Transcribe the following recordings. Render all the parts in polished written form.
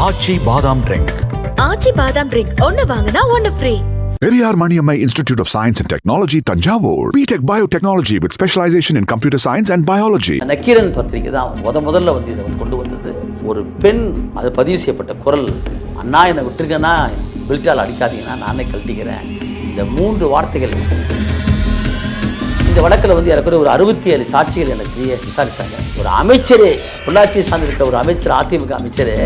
ஆச்சி பாதாம் ட்ரிங்க். ஆச்சி பாதாம் ட்ரிங்க் ஒன்னு வாங்கினா ஒன்னு free. Periyar Maniammai Institute of Science and Technology, Tanjavur. B.Tech Biotechnology with specialization in computer science and biology. Nakkeeran பத்திரிகை தான் முதல்ல வந்து இதை கொண்டு வந்தது. ஒரு பெண் அது பதிவு செய்யப்பட்ட குரல், அண்ணா என்னை விட்டுருங்கன்னா பெல்ட்டால் அடிக்காதீங்கன்னா நானே கழட்டிக்கிறேன். இந்த 3 வார்த்தைகள் இந்த வழக்கில் வந்து எனக்கு ஒரு 67 சாட்சிகள் எனக்கு விசாரித்தாங்க. ஒரு அமைச்சரே, பொள்ளாச்சியை சார்ந்திருக்கிற ஒரு அமைச்சர், அதிமுக அமைச்சரே,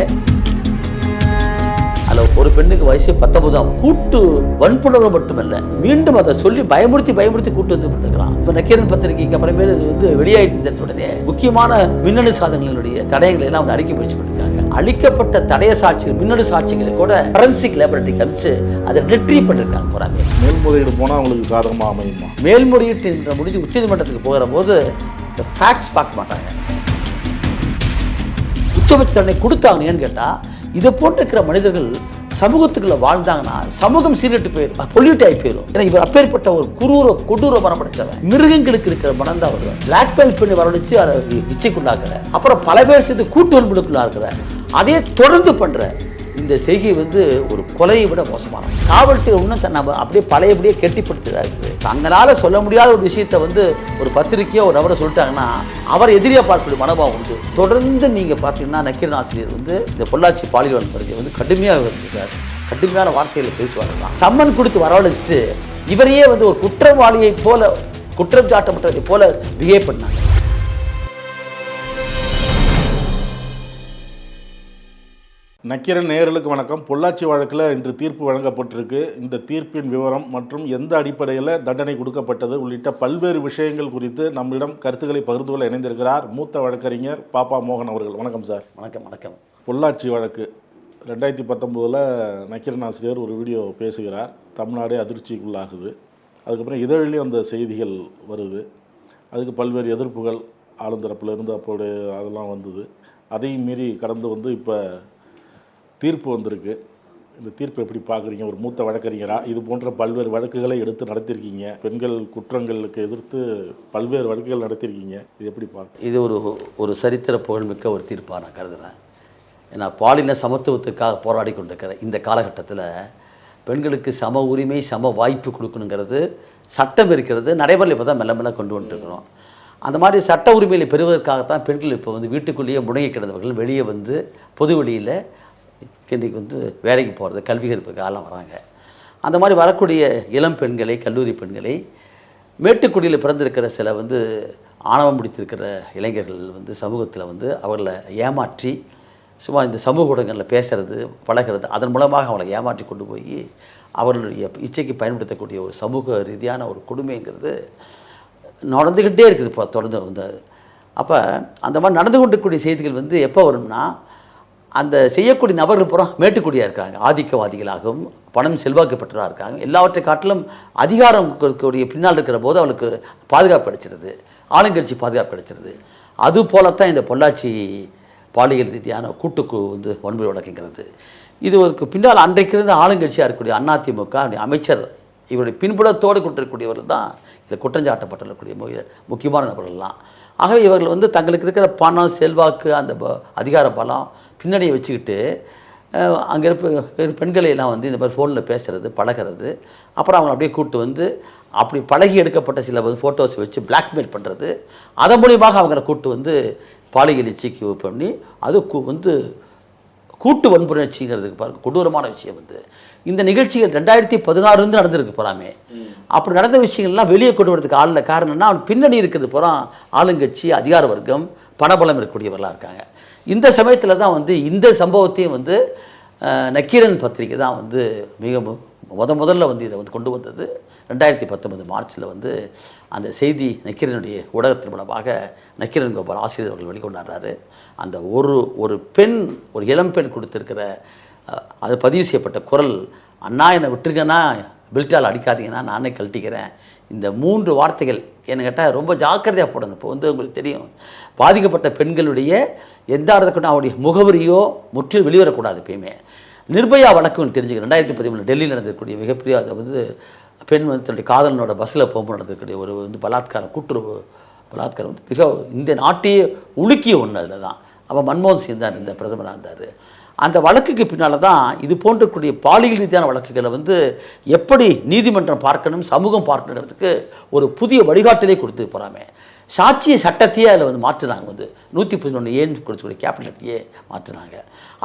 அதில் ஒரு பெண்ணுக்கு வயசு 19 கூட்டு வன்புணர்வு மட்டுமல்ல, மீண்டும் அதை சொல்லி பயமுறுத்தி கூட்டு வந்து பண்ணிருக்கிறான். இப்போ நக்கீரன் பத்திரிகைக்கு அப்புறமேல இது வந்து வெளியாயிடுச்சு. உடனே முக்கியமான மின்னணு சாதனங்களுடைய தடயங்களை எல்லாம் வந்து அழிக்க முயற்சி பண்ணிருக்காங்க. அழிக்கப்பட்ட தடய சாட்சிகள், மின்னணு சாட்சிகளை கூட ஃபோரன்சிக் லேபரட்டரிக்கு அனுப்பிச்சு அதை ரிட்ரீவ் பண்ணிருக்காங்க. போறாங்க மேல்முறையீடு போனால் அவங்களுக்கு சாதகமாக அமையுமா? மேல்முறையீட்டு முடிஞ்சு உச்சநீதிமன்றத்துக்கு போகிற போது இந்த ஃபேக்ட்ஸ் பார்க்க மாட்டாங்க. உச்சபட்ச தண்டனை கொடுத்தாங்க. ஏன்னு கேட்டால் இதை போட்டிருக்கிற மனிதர்கள் சமூகத்துக்குள்ள வாழ்ந்தாங்கன்னா சமூகம் சீரட்டு போயிடும், பொல்யூட் ஆகி போயிடும். ஏன்னா இவர் அப்பேற்பட்ட ஒரு கொடூர மனம் படைச்சவன். மிருகங்களுக்கு இருக்கிற மனம் தான் வருவார். பிளாக்மெயில் பண்ணி வரவழைச்சு அதை இச்சைக்குள்ளாக்குற, அப்புறம் பல பேர் சேர்த்து கூட்டு வன்புகளுக்குள்ளா இருக்கிற, அதே தொடர்ந்து பண்ற இந்த செய்கை வந்து ஒரு கொலையை விட மோசமான. காவல்துறை இன்னும் தன்னை அப்படியே பழையபடியே கெட்டிப்படுத்ததா இருக்குது. தங்களால் சொல்ல முடியாத ஒரு விஷயத்தை வந்து ஒரு பத்திரிக்கையோ ஒரு நபரை சொல்லிட்டாங்கன்னா அவர் எதிரியாக பார்க்கக்கூடிய மனோபாவம் உண்டு. தொடர்ந்து நீங்கள் பார்த்தீங்கன்னா நக்கீரன் ஆசிரியர் வந்து இந்த பொள்ளாச்சி பாலியல் வன்முறையை வந்து கடுமையாக இருந்திருக்காரு. கடுமையான வார்த்தைகளை பேசுவாங்க. சம்மன் கொடுத்து வரவழைச்சிட்டு இவரையே வந்து ஒரு குற்றவாளியை போல, குற்றம் சாட்டப்பட்டதை போல பிஹேவ் பண்ணாங்க. நக்கீரன் நேயர்களுக்கு வணக்கம். பொள்ளாச்சி வழக்கில் இன்று தீர்ப்பு வழங்கப்பட்டிருக்கு. இந்த தீர்ப்பின் விவரம் மற்றும் எந்த அடிப்படையில் தண்டனை கொடுக்கப்பட்டது உள்ளிட்ட பல்வேறு விஷயங்கள் குறித்து நம்மிடம் கருத்துக்களை பகிர்ந்து கொள்ள இணைந்திருக்கிறார் மூத்த வழக்கறிஞர் பாப்பா மோகன் அவர்கள். வணக்கம் சார். வணக்கம். பொள்ளாச்சி வழக்கு 2019 நக்கீரன் ஆசிரியர் ஒரு வீடியோ பேசுகிறார். தமிழ்நாடே அதிர்ச்சிக்குள்ளாகுது. அதுக்கப்புறம் இதழிலேயும் அந்த செய்திகள் வருது. அதுக்கு பல்வேறு எதிர்ப்புகள் ஆளுந்தரப்பில் இருந்து அப்போது அதெல்லாம் வந்தது. அதையும் மீறி கடந்து வந்து இப்போ தீர்ப்பு வந்திருக்கு. இந்த தீர்ப்பு எப்படி பார்க்குறீங்க? ஒரு மூத்த வழக்கறிஞரா இது போன்ற பல்வேறு வழக்குகளை எடுத்து நடத்திருக்கீங்க. பெண்கள் குற்றங்களுக்கு எதிர்த்து பல்வேறு வழக்குகள் நடத்திருக்கீங்க. இது எப்படி பார்க்க? இது ஒரு சரித்திர புகழ்மிக்க ஒரு தீர்ப்பாக நான் கருதுகிறேன். ஏன்னா பாலின சமத்துவத்துக்காக போராடி கொண்டிருக்கிற இந்த காலகட்டத்தில் பெண்களுக்கு சம உரிமை, சம வாய்ப்பு கொடுக்கணுங்கிறது சட்டம் இருக்கிறது. நடைமுறையில் இப்போ தான் மெல்ல கொண்டு வந்துட்டுருக்கிறோம். அந்த மாதிரி சட்ட உரிமைகளை பெறுவதற்காகத்தான் பெண்கள் இப்போ வந்து வீட்டுக்குள்ளேயே முடங்கி கிடந்தவர்கள் வெளியே வந்து பொது வெளியில் இன்றைக்கு வந்து வேலைக்கு போகிறது, கல்வி கற்புக்காகலாம் வராங்க. அந்த மாதிரி வரக்கூடிய இளம் பெண்களை, கல்லூரி பெண்களை, மேட்டுக்குடியில் பிறந்திருக்கிற சில வந்து ஆணவம் பிடித்திருக்கிற இளைஞர்கள் வந்து சமூகத்தில் வந்து அவர்களை ஏமாற்றி சும்மா இந்த சமூக ஊடகங்களில் பேசுகிறது, பழகிறது, அதன் மூலமாக அவளை ஏமாற்றி கொண்டு போய் அவர்களுடைய இச்சைக்கு பயன்படுத்தக்கூடிய ஒரு சமூக ரீதியான ஒரு கொடுமைங்கிறது நடந்துக்கிட்டே இருக்குது. இப்போ தொடர்ந்து வந்து அப்போ அந்த மாதிரி நடந்து கொண்டிருக்கக்கூடிய செய்திகள் வந்து எப்போ வரும்னா, அந்த செய்யக்கூடிய நபர்கள் பூரா மேட்டுக்குடியாக இருக்காங்க, ஆதிக்கவாதிகளாகவும் பணம் செல்வாக்கு பெற்றதாக இருக்காங்க. எல்லாவற்றை காட்டிலும் அதிகாரம் கொடுக்கக்கூடிய பின்னால் இருக்கிற போது அவளுக்கு பாதுகாப்பு கிடைச்சிருது, ஆளுங்கட்சி பாதுகாப்பு கிடைச்சிருது. அது போலத்தான் இந்த பொள்ளாச்சி பாலியல் ரீதியான கூட்டுக்கு வந்து வன்முறை வழக்குங்கிறது. இது ஒரு பின்னால் அன்றைக்கு இருந்த ஆளுங்கட்சியாக இருக்கக்கூடிய அதிமுக அமைச்சர் இவருடைய பின்புலத்தோடு கொண்டிருக்கக்கூடியவர்கள் தான் இதில் குற்றஞ்சாட்டப்பட்டிருக்கக்கூடிய முக்கியமான நபர்கள்லாம். ஆகவே இவர்கள் வந்து தங்களுக்கு இருக்கிற பணம், செல்வாக்கு, அந்த அதிகார பலம் பின்னணியை வச்சுக்கிட்டு அங்கே இருக்க பெண்களையெல்லாம் வந்து இந்த மாதிரி ஃபோனில் பேசுகிறது, பழகிறது, அப்புறம் அவங்க அப்படியே கூப்பிட்டு வந்து அப்படி பழகி எடுக்கப்பட்ட சில ஃபோட்டோஸை வச்சு பிளாக்மெயில் பண்ணுறது, அதன் மூலியமாக அவங்கள கூப்பிட்டு வந்து பாலியல் இச்சைக்கு பண்ணி அது வந்து கூட்டு வன்புணர்ச்சிங்கிறதுக்கு பாருங்கள் கொடூரமான விஷயம். வந்து இந்த நிகழ்ச்சிகள் 2016 நடந்திருக்கு போகிறாமே. அப்படி நடந்த விஷயங்கள்லாம் வெளியே கொண்டு வரதுக்கு ஆளில் காரணம்னா அவன் பின்னணி இருக்கிறது பூரா ஆளுங்கட்சி, அதிகார வர்க்கம், பணபலம் இருக்கக்கூடியவர்களாக இருக்காங்க. இந்த சமயத்தில் தான் வந்து இந்த சம்பவத்தையும் வந்து நக்கீரன் பத்திரிகை தான் வந்து மிக முதல்ல வந்து இதை வந்து கொண்டு வந்தது. 2019 மார்ச்சில் வந்து அந்த செய்தி நக்கீரனுடைய ஊடகத்தின் மூலமாக நக்கீரன் கோபால் ஆசிரியர் அவர்கள் வெளிக்கொண்டாடுறாரு. அந்த ஒரு பெண், ஒரு இளம் பெண் கொடுத்துருக்கிற அது பதிவு செய்யப்பட்ட குரல், அண்ணா என்னை விட்டுருங்கன்னா பெல்ட்டால் அடிக்காதீங்கன்னா நானே கழட்டிக்கிறேன். இந்த 3 வார்த்தைகள் என்ன கேட்டால் ரொம்ப ஜாக்கிரதையாக போடணும். இப்போ வந்து உங்களுக்கு தெரியும், பாதிக்கப்பட்ட பெண்களுடைய எந்த அர்த்தம் அவருடைய முகவரியோ முற்றிலும் வெளிவரக்கூடாது. எப்பயுமே நிர்பயா வழக்குன்னு தெரிஞ்சுக்க 2013 டெல்லியில் நடந்திருக்கக்கூடிய மிகப்பெரிய அதை வந்து பெண் வந்து தன்னுடைய காதலனோட பஸ்ஸில் போகும்போது நடந்திருக்கக்கூடிய ஒரு வந்து பலாத்காரம், கூட்டுறவு பலாத்காரம் வந்து மிக இந்த நாட்டையே உலுக்கிய ஒன்று. அதில் தான் அப்போ மன்மோகன் சிங் தான் இந்த பிரதமராக இருந்தார். அந்த வழக்குக்கு பின்னால் தான் இது போன்றக்கூடிய பாலியல் ரீதியான வழக்குகளை வந்து எப்படி நீதிமன்றம் பார்க்கணும், சமூகம் பார்க்கணுங்கிறதுக்கு ஒரு புதிய வழிகாட்டலே கொடுத்து போகிறாமே. சாட்சிய சட்டத்தையே அதில் வந்து மாற்றினாங்க. வந்து 111 ஏன்னு கொடுத்துக்கூடிய கேபினட்டையே மாற்றினாங்க.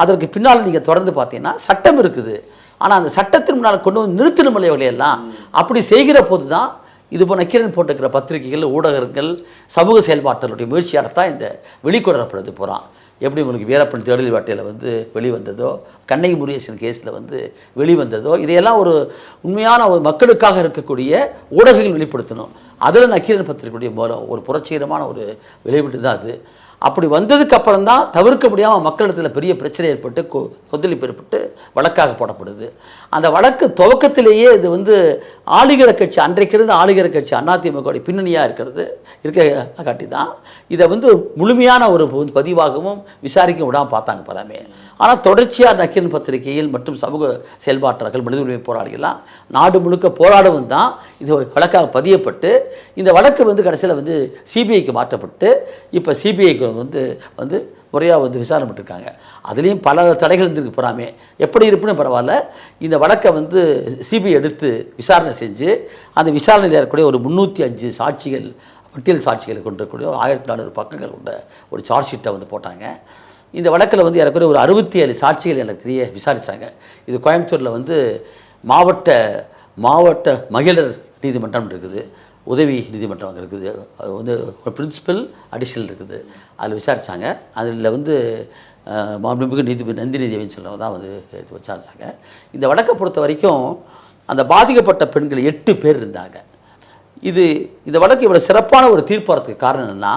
அதற்கு பின்னால் நீங்கள் தொடர்ந்து பார்த்தீங்கன்னா சட்டம் இருக்குது, ஆனால் அந்த சட்டத்தின் முன்னால் கொண்டு வந்து நிறுத்தணும் வகையெல்லாம் அப்படி செய்கிற போது தான் இது போல் நக்கீரன் போட்டிருக்கிற பத்திரிகைகள், ஊடகங்கள், சமூக செயல்பாட்டர்களுடைய முயற்சியால் தான் இந்த வெளிக்கொணரப்படுறது போகிறான். எப்படி உங்களுக்கு வீரப்பன் தேடல் வேட்டையில் வந்து வெளிவந்ததோ, கண்ணகி முருகேசன் கேஸில் வந்து வெளிவந்ததோ, இதையெல்லாம் ஒரு உண்மையான ஒரு மக்களுக்காக இருக்கக்கூடிய ஊடகங்கள் வெளிப்படுத்தணும். அதில் நக்கீரன் பத்திரிகையுடைய ஒரு புரட்சிகரமான ஒரு வெளியீடு தான் அது. அப்படி வந்ததுக்கு அப்புறம் தான் தவிர்க்க முடியாமல் மக்களிடத்தில் பெரிய பிரச்சனை ஏற்பட்டு கொந்தளிப்பு ஏற்பட்டு வழக்காக போடப்படுது. அந்த வழக்கு துவக்கத்திலேயே இது வந்து ஆளுகிற கட்சி, அன்றைக்கிருந்து ஆளுகிற கட்சி அதிமுக பின்னணியாக இருக்க காட்டி தான் இதை வந்து முழுமையான ஒரு பதிவாகவும் விசாரிக்க விடாமல் பார்த்தாங்க பராமே. ஆனால் தொடர்ச்சியாக நக்கீரன் பத்திரிகையில் மற்றும் சமூக செயல்பாட்டாளர்கள், மனித உரிமை போராளிகள்லாம் நாடு முழுக்க போராடவும் தான் இது வழக்காக பதியப்பட்டு இந்த வழக்கு வந்து கடைசியில் வந்து சிபிஐக்கு மாற்றப்பட்டு இப்போ சிபிஐக்கு வந்து முறையாக வந்து விசாரணை பண்ணிருக்காங்க. அதுலேயும் பல தடைகள் இருந்திருக்கு போகிறாமே. எப்படி இருப்புன்னு பரவாயில்ல, இந்த வழக்கை வந்து சிபிஐ எடுத்து விசாரணை செஞ்சு அந்த விசாரணையில் இருக்கக்கூடிய ஒரு 305 சாட்சிகள், பட்டியல் சாட்சிகளை கொண்டிருக்கக்கூடிய 1400 பக்கங்கள் கொண்ட ஒரு சார்ஜ் ஷீட்டை வந்து போட்டாங்க. இந்த வழக்கில் வந்து ஏறக்குறைய ஒரு 67 சாட்சிகள் எனக்கு தெரிய விசாரித்தாங்க. இது கோயம்புத்தூரில் வந்து மாவட்ட மகளிர் நீதிமன்றம் இருக்குது, உதவி நீதிமன்றம் இருக்குது, அது வந்து ஒரு பிரின்சிபல் அடிஷனல் இருக்குது. அதில் விசாரித்தாங்க. அதில் வந்து மாண்புமிகு நீதிபதி நந்தினி தேவின்னு சொல்கிறவங்க தான் வந்து விசாரித்தாங்க. இந்த வழக்கை பொறுத்த வரைக்கும் அந்த பாதிக்கப்பட்ட பெண்கள் 8 பேர் இருந்தாங்க. இந்த வழக்கு இவ்வளோ சிறப்பான ஒரு தீர்ப்பாகிறதுக்கு காரணம் என்னென்னா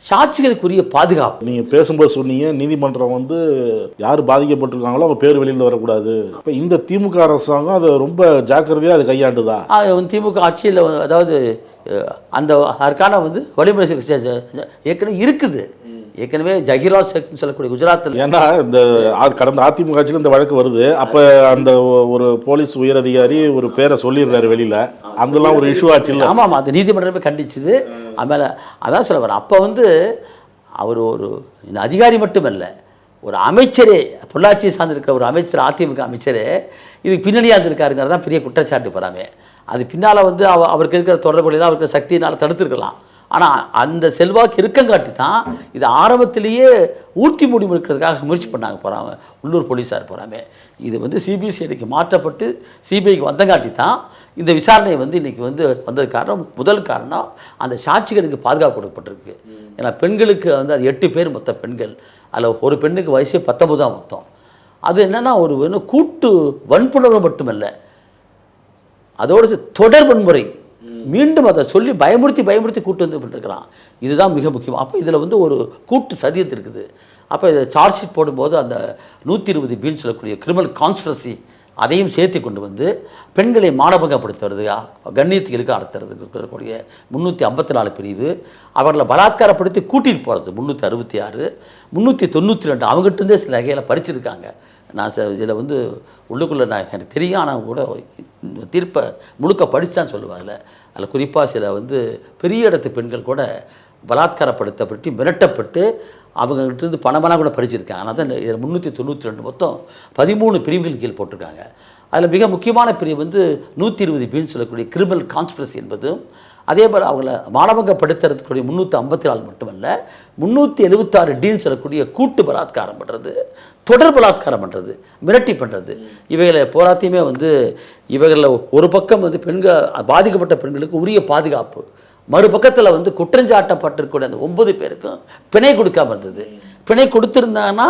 சாட்சிகளுக்குரிய பாதுகாப்பு. நீங்கள் பேசும்போது சொன்னீங்க நீதிமன்றம் வந்து யார் பாதிக்கப்பட்டிருக்காங்களோ அவங்க பேர் வெளியில் வரக்கூடாது. இப்போ இந்த திமுக அரசாங்கம் அதை ரொம்ப ஜாக்கிரதையாக அதை கையாண்டுதான். திமுக ஆட்சியில் அதாவது அதற்கான வந்து வழிமுறை ஏற்கனவே இருக்குது. ஏற்கனவே ஜஹீரா ஷேக்னு சொல்லக்கூடிய குஜராத்தில், ஏன்னா இந்த கடந்த அதிமுக ஆட்சியில் இந்த வழக்கு வருது. அப்போ அந்த ஒரு போலீஸ் உயரதிகாரி ஒரு பேரை சொல்லிடுறாரு வெளியில், அதெல்லாம் ஒரு இஷ்யூ ஆச்சு இல்லை? ஆமாம், அந்த நீதிமன்றமே கண்டிச்சுது. அதுமாதிரி அதான் சொல்ல வரேன். அப்போ வந்து அவர் ஒரு இந்த அதிகாரி மட்டுமல்ல, ஒரு அமைச்சரே, பொள்ளாச்சியை சார்ந்திருக்கிற ஒரு அமைச்சர், அதிமுக அமைச்சரே இதுக்கு பின்னணியாக இருந்திருக்காருங்கிறதான் பெரிய குற்றச்சாட்டு போகிறாமே. அது பின்னால் வந்து அவருக்கு இருக்கிற தொடர்புலாம் அவருக்கு சக்தியினால் தடுத்துருக்கலாம். ஆனால் அந்த செல்வாக்கு இருக்கங்காட்டி தான் இது ஆரம்பத்திலேயே ஊற்றி மூடி முடிக்கிறதுக்காக முயற்சி பண்ணாங்க போகிறாங்க உள்ளூர் போலீஸார் போகிறாமே. இது வந்து சிபிசிஐடிக்கு மாற்றப்பட்டு சிபிஐக்கு வந்தங்காட்டி தான் இந்த விசாரணை வந்து இன்றைக்கி வந்து வந்தது. முதல் காரணம் அந்த சாட்சிகளுக்கு பாதுகாப்பு கொடுக்கப்பட்டிருக்கு. ஏன்னா பெண்களுக்கு வந்து அது 8 பேர் மொத்த பெண்கள், அதில் ஒரு பெண்ணுக்கு வயசு 19 தான் மொத்தம். அது என்னென்னா ஒரு கூட்டு வன்புணர்வு மட்டுமல்ல, அதோடு தொடர் வன்முறை, மீண்டும் அதை சொல்லி பயமுறுத்தி கூட்டு வந்து பண்ணிருக்கிறான். இதுதான் மிக முக்கியம். அப்போ இதில் வந்து ஒரு கூட்டு சதியத்து இருக்குது. அப்போ இதை சார்ஜ் ஷீட் போடும்போது அந்த 120 பீல் சொல்லக்கூடிய கிரிமினல் கான்ஸ்பிரசி அதையும் சேர்த்து கொண்டு வந்து பெண்களை மானபங்கப்படுத்துறது, கண்ணியத்துக்கு அடுத்துறதுக்கு இருக்கக்கூடிய 354 பிரிவு, அவர்களை பலாத்காரப்படுத்தி கூட்டிகிட்டு போகிறது 366, 392 அவங்ககிட்டருந்தே சில வகையில் பறிச்சிருக்காங்க. நான் இதில் வந்து உள்ளுக்குள்ளே எனக்கு தெரியும், ஆனால் கூட தீர்ப்பை முழுக்க படித்து தான் சொல்லுவாங்க. அதில் குறிப்பாக சில வந்து பெரிய இடத்து பெண்கள் கூட பலாத்காரப்படுத்தப்பட்டு மிரட்டப்பட்டு அவங்ககிட்ட பணமெல்லாம் கூட படிச்சிருக்காங்க. ஆனால் தான் இதில் 392 மொத்தம் 13 பிரிவுகள் கீழ் போட்டிருக்காங்க. அதில் மிக முக்கியமான பிரிவு வந்து 120 பீன்னு சொல்லக்கூடிய கிரிமினல் கான்ஸ்பிரசி என்பதும், அதே போல் அவங்கள மானபங்கப்படுத்துறதுக்குரிய 354 மட்டுமல்ல 376 டீன்னு சொல்லக்கூடிய கூட்டு பலாத்காரம் பண்ணுறது, தொடர் பலாத்காரம் பண்ணுறது, மிரட்டி பண்ணுறது, இவைகளை போராத்தையுமே வந்து இவைகளில் ஒரு பக்கம் வந்து பெண்கள் பாதிக்கப்பட்ட பெண்களுக்கு உரிய பாதுகாப்பு, மறுபக்கத்தில் வந்து குற்றஞ்சாட்டப்பட்டிருக்கூடிய அந்த 9 பேருக்கும் பிணை கொடுக்காம இருந்தது. பிணை கொடுத்துருந்தாங்கன்னா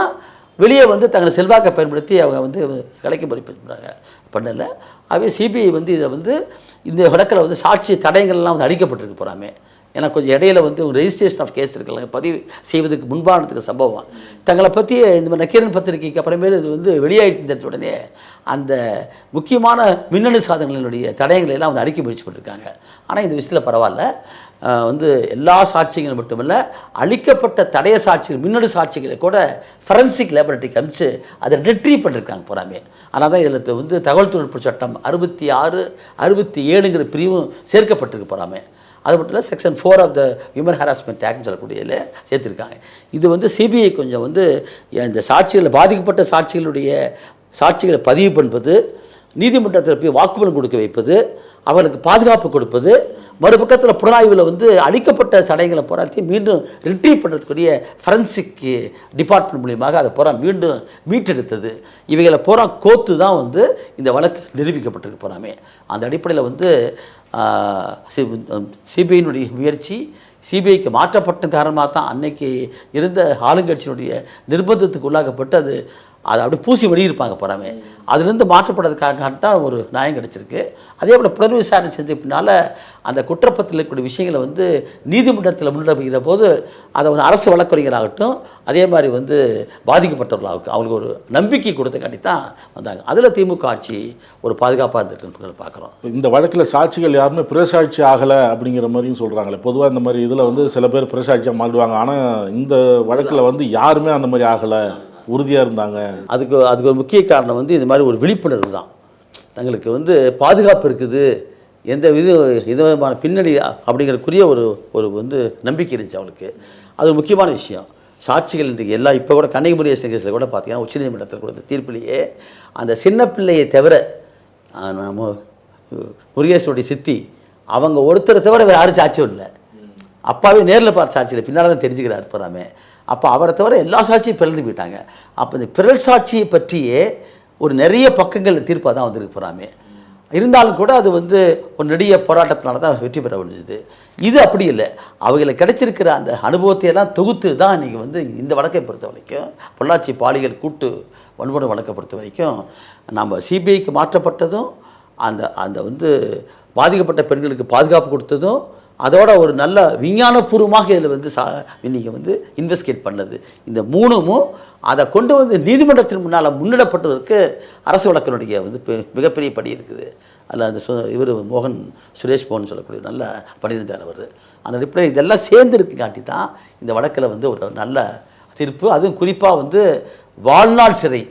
வெளியே வந்து தங்களை செல்வாக்கை பயன்படுத்தி அவங்க வந்து கலைக்கு மதிப்பிடுறாங்க பண்ணலை. அவை சிபிஐ வந்து இதை வந்து இந்த வழக்கில் வந்து சாட்சி தடயங்கள்லாம் வந்து அடிக்கப்பட்டிருக்கு போகிறாமே. ஏன்னா கொஞ்சம் இடையில வந்து ரெஜிஸ்ட்ரேஷன் ஆஃப் கேஸ் இருக்குல்ல, பதிவு செய்வதற்கு முன்பானதுக்கு சம்பவம் தங்களை பற்றி இந்த மாதிரி நக்கீரன் பத்திரிகைக்கு அப்புறமேல இது வந்து வெளியாகிட்டு உடனே அந்த முக்கியமான மின்னணு சாதனங்களுடைய தடயங்களை எல்லாம் வந்து அடிக்க முயற்சி பண்ணியிருக்காங்க. ஆனால் இந்த விஷயத்தில் பரவாயில்ல, வந்து எல்லா சாட்சிகளும் மட்டுமல்ல அளிக்கப்பட்ட தடய சாட்சிகள், மின்னணு சாட்சிகளை கூட ஃபரன்சிக் லேபரட்டரிக்கு அனுப்பிச்சு அதை ரிட்ரீவ் பண்ணியிருக்காங்க போகிறாமே. ஆனால் தான் இதில் வந்து தகவல் தொழில்நுட்ப சட்டம் 66, 67ங்கிற பிரிவும் சேர்க்கப்பட்டிருக்கு போகிறாமே. அது மட்டும் இல்லை section 4 of the human harassment ஆக்ட்னு சொல்லக்கூடியதில் சேர்த்துருக்காங்க. இது வந்து சிபிஐ கொஞ்சம் வந்து இந்த சாட்சிகளில் பாதிக்கப்பட்ட சாட்சிகளை பதிவு பண்ணுவது, நீதிமன்றத்தில் போய் வாக்குமூலம் கொடுக்க வைப்பது, அவர்களுக்கு பாதுகாப்பு கொடுப்பது, மறுபக்கத்தில் புலனாய்வில் வந்து அளிக்கப்பட்ட தடயங்களை போராத்தி மீண்டும் ரிட்ரீவ் பண்ணுறதுக்குரிய ஃபரன்சிக் டிபார்ட்மெண்ட் மூலியமாக அதை பூரா மீண்டும் மீட்டெடுத்தது, இவைகளை பூரா கோத்து தான் வந்து இந்த வழக்கு நிரூபிக்கப்பட்டிருக்கு போகிறாமே. அந்த அடிப்படையில் வந்து சிபிஐனுடைய முயற்சி சிபிஐக்கு மாற்றப்பட்ட காரணமாக தான் அன்னைக்கு இருந்த ஆளுங்கட்சியினுடைய நிர்பந்தத்துக்கு உள்ளாக்கப்பட்டு அதை அப்படி பூசி வெளியிருப்பாங்க போகிறாமே. அதுலேருந்து மாற்றப்படுறதுக்காக தான் ஒரு நியாயம் கிடச்சிருக்கு. அதே போல் புலன் விசாரணை செஞ்ச பின்னால் அந்த குற்றப்பத்தில் இருக்கக்கூடிய விஷயங்களை வந்து நீதிமன்றத்தில் முன்னெடுக்கிற போது அதை வந்து அரசு வழக்கறிஞராகட்டும், அதே மாதிரி வந்து பாதிக்கப்பட்டவர்களாகட்டும் அவங்களுக்கு ஒரு நம்பிக்கை கொடுத்தக்காண்டி தான் வந்தாங்க. அதில் திமுக ஆட்சி ஒரு பாதுகாப்பாக இருந்திருக்குன்னு பார்க்குறோம். இந்த வழக்கில் சாட்சிகள் யாருமே பிரசாட்சி ஆகலை அப்படிங்கிற மாதிரியும் சொல்கிறாங்களே. பொதுவாக இந்த மாதிரி இதில் வந்து சில பேர் பிரசாட்சியாக மாறிடுவாங்க. ஆனால் இந்த வழக்கில் வந்து யாருமே அந்த மாதிரி ஆகலை, உறுதியாக இருந்தாங்க. அதுக்கு ஒரு முக்கிய காரணம் வந்து இது மாதிரி ஒரு விழிப்புணர்வு தான். தங்களுக்கு வந்து பாதுகாப்பு இருக்குது, எந்த விதமான பின்னணி அப்படிங்கிறக்குரிய ஒரு வந்து நம்பிக்கை இருந்துச்சு அவளுக்கு. அது ஒரு முக்கியமான விஷயம். சாட்சிகள் இன்றைக்கு எல்லாம் இப்போ கூட கண்ணகி முருகேசன் கேஸில் கூட பார்த்தீங்கன்னா உச்சநீதிமன்றத்தில் கொடுத்த தீர்ப்பிலேயே அந்த சின்ன பிள்ளையை தவிர நம்ம முருகேசனுடைய சித்தி அவங்க ஒருத்தரை தவிர வேறு யாரும் சாட்சியும் இல்லை. அப்பாவே நேரில் பார்த்த சாட்சியில் பின்னால் தான் தெரிஞ்சுக்கிறார் போகிறாமே. அப்போ அவரை தவிர எல்லா சாட்சியும் பிறந்து போயிட்டாங்க. அப்போ இந்த பிறல் சாட்சியை பற்றியே ஒரு நிறைய பக்கங்கள் தீர்ப்பாக தான் வந்துருக்கு போகிறாமே. இருந்தாலும் கூட அது வந்து ஒரு நெடிய போராட்டத்தினால தான் வெற்றி பெற முடிஞ்சுது. இது அப்படி இல்லை. அவங்களுக்கு கிடைச்சிருக்கிற அந்த அனுபவத்தையெல்லாம் தொகுத்து தான் இன்றைக்கி வந்து இந்த வழக்கை பொறுத்த வரைக்கும், பொள்ளாச்சி பாலியல் கூட்டு வன்முறை வழக்கை பொறுத்த வரைக்கும் நம்ம சிபிஐக்கு மாற்றப்பட்டதும், அந்த வந்து பாதிக்கப்பட்ட பெண்களுக்கு பாதுகாப்பு கொடுத்ததும், அதோட ஒரு நல்ல விஞ்ஞானபூர்வமாக இதில் வந்து இன்றைக்கி வந்து இன்வெஸ்டிகேட் பண்ணது, இந்த மூணுமும் அதை கொண்டு வந்து நீதிமன்றத்தின் முன்னால் முன்னிடப்பட்டதற்கு அரசு வழக்கினுடைய வந்து மிகப்பெரிய படி இருக்குது. அதில் அந்த இவர் மோகன் சுரேஷ் மோகன் சொல்லக்கூடிய நல்ல பணியிருந்தார் அவர். அந்த அடிப்படையில் இதெல்லாம் சேர்ந்துருக்கு காட்டி தான் இந்த வழக்கில் வந்து ஒரு நல்ல தீர்ப்பு. அதுவும் குறிப்பாக வந்து வாழ்நாள் சிறை,